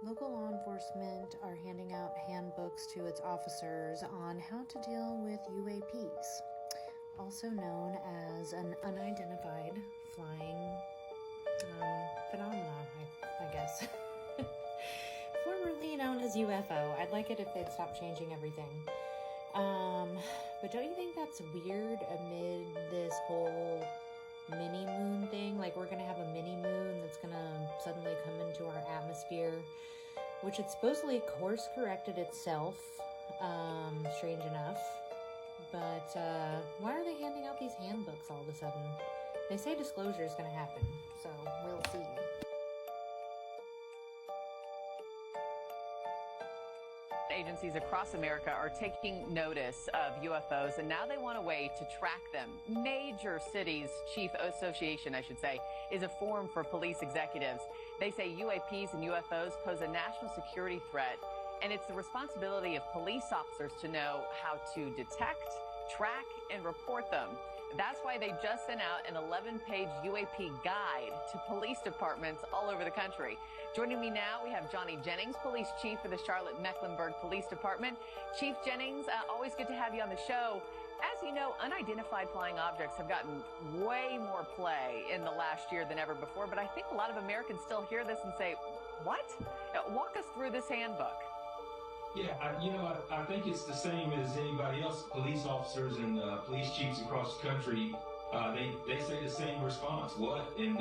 Local law enforcement are handing out handbooks to its officers on how to deal with UAPs, also known as an unidentified flying phenomenon, I guess. Formerly known as UFO. I'd like it if they'd stop changing everything. But don't you think that's weird amid this whole mini moon thing? Like, we're gonna have a mini moon that's gonna suddenly come into our atmosphere, which it supposedly course corrected itself, strange enough. But why are they handing out these handbooks all of a sudden? They say disclosure is gonna happen, so we'll see. Agencies across America are taking notice of UFOs, and now they want a way to track them. Major cities chief association, I should say, is a forum for police executives. They say UAPs and UFOs pose a national security threat, and it's the responsibility of police officers to know how to detect, track, and report them. That's why they just sent out an 11-page UAP guide to police departments all over the country. Joining me now, we have Johnny Jennings, police chief for the Charlotte-Mecklenburg Police Department. Chief Jennings, always good to have you on the show. As you know, unidentified flying objects have gotten way more play in the last year than ever before, but I think a lot of Americans still hear this and say, what? Walk us through this handbook. Yeah, I think it's the same as anybody else. Police officers and police chiefs across the country, they say the same response. What? And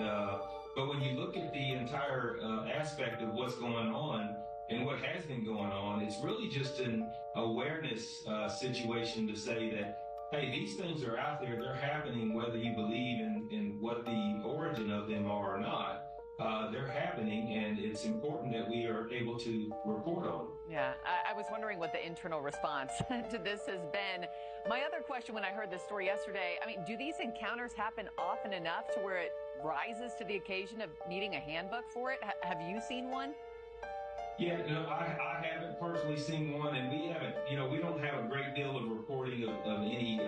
but when you look at the entire aspect of what's going on and what has been going on, it's really just an awareness situation to say that, hey, these things are out there. They're happening, whether you believe in what the origin of them are or not. They're happening, and it's important that we are able to report on them. Yeah, I was wondering what the internal response to this has been. My other question when I heard this story yesterday, I mean, do these encounters happen often enough to where it rises to the occasion of needing a handbook for it? Have you seen one? Yeah, no, I haven't personally seen one, and we haven't, we don't have a great deal of reporting of any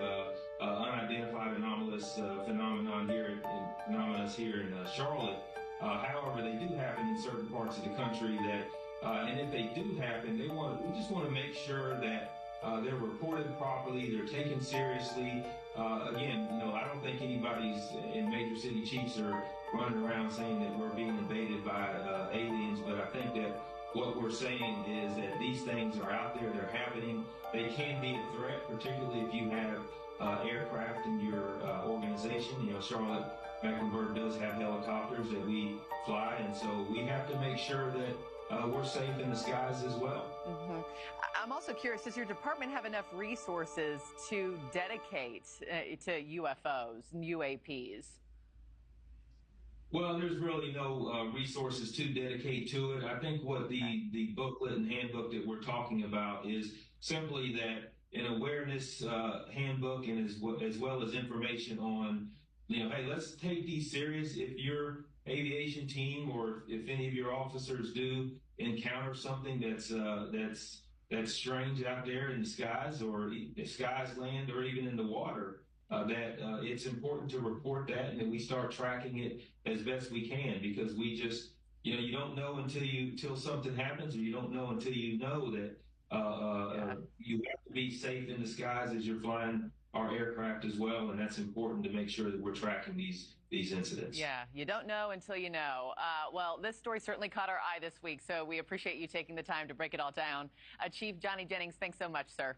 unidentified anomalous phenomenon here in Charlotte. However, they do happen in certain parts of the country that, and if they do happen, we just want to make sure that they're reported properly, they're taken seriously. Again, I don't think anybody's in major city chiefs are running around saying that we're being invaded by aliens, but I think that what we're saying is that these things are out there, they're happening. They can be a threat, particularly if you have aircraft in your organization. Charlotte-Mecklenburg does have helicopters that we fly, and so we have to make sure that we're safe in the skies as well. Mm-hmm. I'm also curious, does your department have enough resources to dedicate to UFOs and UAPs? Well, there's really no resources to dedicate to it. I think what the booklet and handbook that we're talking about is simply that an awareness handbook, and as well as information on, hey, let's take these serious. If your aviation team or if any of your officers do encounter something that's strange out there in the skies or the skies, land, or even in the water, that it's important to report that, and that we start tracking it as best we can, because we just, you don't know until something happens, or you don't know until you know that you have to be safe in the skies as you're flying our aircraft as well, and that's important to make sure that we're tracking these incidents. Yeah, you don't know until you know. Well, this story certainly caught our eye this week, so we appreciate you taking the time to break it all down. Chief Johnny Jennings, thanks so much, sir.